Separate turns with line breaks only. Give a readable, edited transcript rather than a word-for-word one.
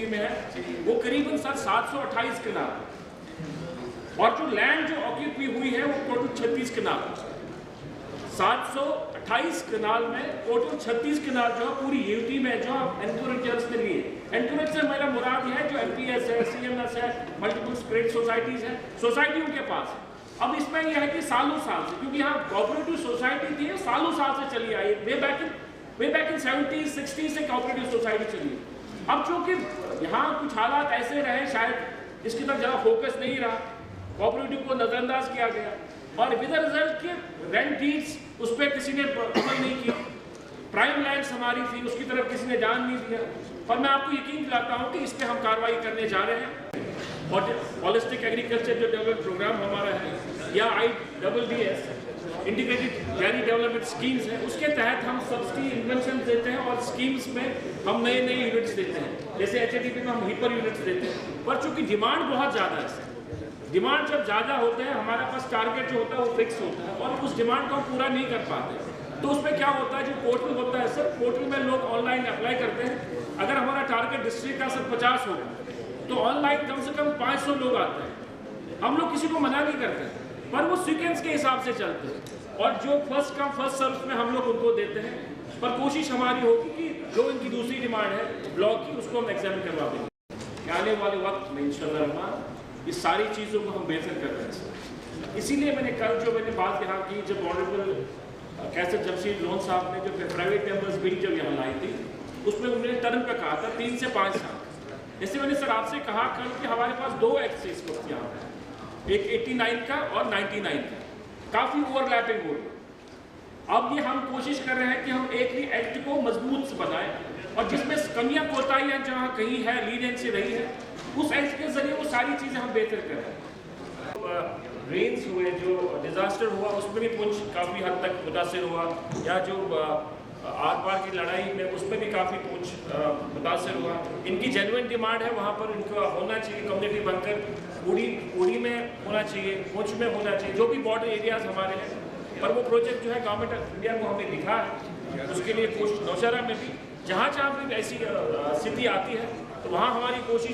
UP में है वो करीबन सर 728 कनाल और जो लैंड जो ऑक्यूपी हुई है वो टोटल 36 कनाल। 728 कनाल में टोटल 36 कनाल जो है पूरी यूपी में जो एनक्रोचर्स ने लिए। एनक्रोच से मेरा मुराद है जो एमपीएस है, सीएमएस है, मल्टीपल स्क्रेट सोसाइटीज है, सोसाइटी उनके पास। अब इसमें यह है कि सालों साल से, क्योंकि यहाँ कोऑपरेटिव सोसाइटी थी सालों साल से चली आई, way back in 70s 60s से कोऑपरेटिव सोसाइटी चली। अब चूंकि यहाँ कुछ हालात ऐसे रहे, शायद इसकी तरफ ज़्यादा फोकस नहीं रहा, कोऑपरेटिव को नजरअंदाज किया गया और विद रिजल्ट के रेंट डीड्स उस पर किसी ने अमल नहीं किया। प्राइम लैंड्स हमारी थी, उसकी तरफ किसी ने ध्यान नहीं दिया। और मैं आपको यकीन दिलाता हूँ कि इस पर हम कार्रवाई करने जा रहे हैं। और हॉलिस्टिक एग्रीकल्चर जो डेवलपमेंट प्रोग्राम हमारा है या IDDS integrated valley development schemes है, उसके तहत हम सब्सिडी इन्वेंशन देते हैं और स्कीम्स में हम नए यूनिट्स देते हैं। जैसे HADP में हम हीपर यूनिट्स देते हैं, पर चूंकि डिमांड बहुत ज़्यादा है, डिमांड जब ज़्यादा होते हैं हमारे पास टारगेट जो होता है वो फिक्स होता है और उस डिमांड को हम पूरा नहीं कर पाते। तो उसमें क्या होता है, जो पोर्टल होता है सर, पोर्टल में लोग ऑनलाइन अप्लाई करते हैं। अगर हमारा टारगेट डिस्ट्रिक्ट का सर 50 होगा तो ऑनलाइन कम से कम 500 लोग आते हैं। हम लोग किसी को मना नहीं करते, पर वो सीक्वेंस के हिसाब से चलते हैं और जो फर्स्ट कम फर्स्ट सर्व में हम लोग उनको देते हैं। पर कोशिश हमारी होगी कि जो इनकी दूसरी डिमांड है ब्लॉक की, उसको हम एग्जामिन करवा देंगे। आने वाले वक्त में इंशाअल्लाह इस सारी चीज़ों को हम बेहतर कर रहे हैं। इसीलिए मैंने कल जो मैंने बात यहाँ की, जब ऑनरेबल कैसर जमशेद लोन साहब ने जो प्राइवेट मेंबर्स बिल जब यहाँ लाई थी, उसमें उन्होंने टर्म पे कहा था 3 से 5 साल। जैसे मैंने सर आपसे कहा कल कि हमारे पास 2 एक्ट इस वक्त यहाँ है, एक 89 का और 99 का, काफ़ी ओवरलैपिंग हो रही। अब ये हम कोशिश कर रहे हैं कि हम एक ही एक्ट को मजबूत से बनाएं और जिसमें कमियां कोताहियां जहाँ कहीं है, लीनियंसी रही है, उस एक्ट के जरिए वो सारी चीज़ें हम बेहतर करें। रेन्स हुए, जो डिज़ास्टर हुआ, उसमें भी पुंछ काफ़ी हद तक मुतासर हुआ, या जो आर पार की लड़ाई में उसमें भी काफ़ी पुंछ मुतासर हुआ। इनकी जेन्युइन डिमांड है, वहाँ पर इनका होना चाहिए कम्युनिटी बनकर, उड़ी में होना चाहिए, पुंछ में होना चाहिए, जो भी बॉर्डर एरियाज हमारे हैं। पर वो प्रोजेक्ट जो है गवर्नमेंट ऑफ इंडिया को हमें लिखा है, उसके लिए कोशिश नौशहरा में भी जहाँ भी ऐसी स्थिति आती है तो वहाँ हमारी कोशिश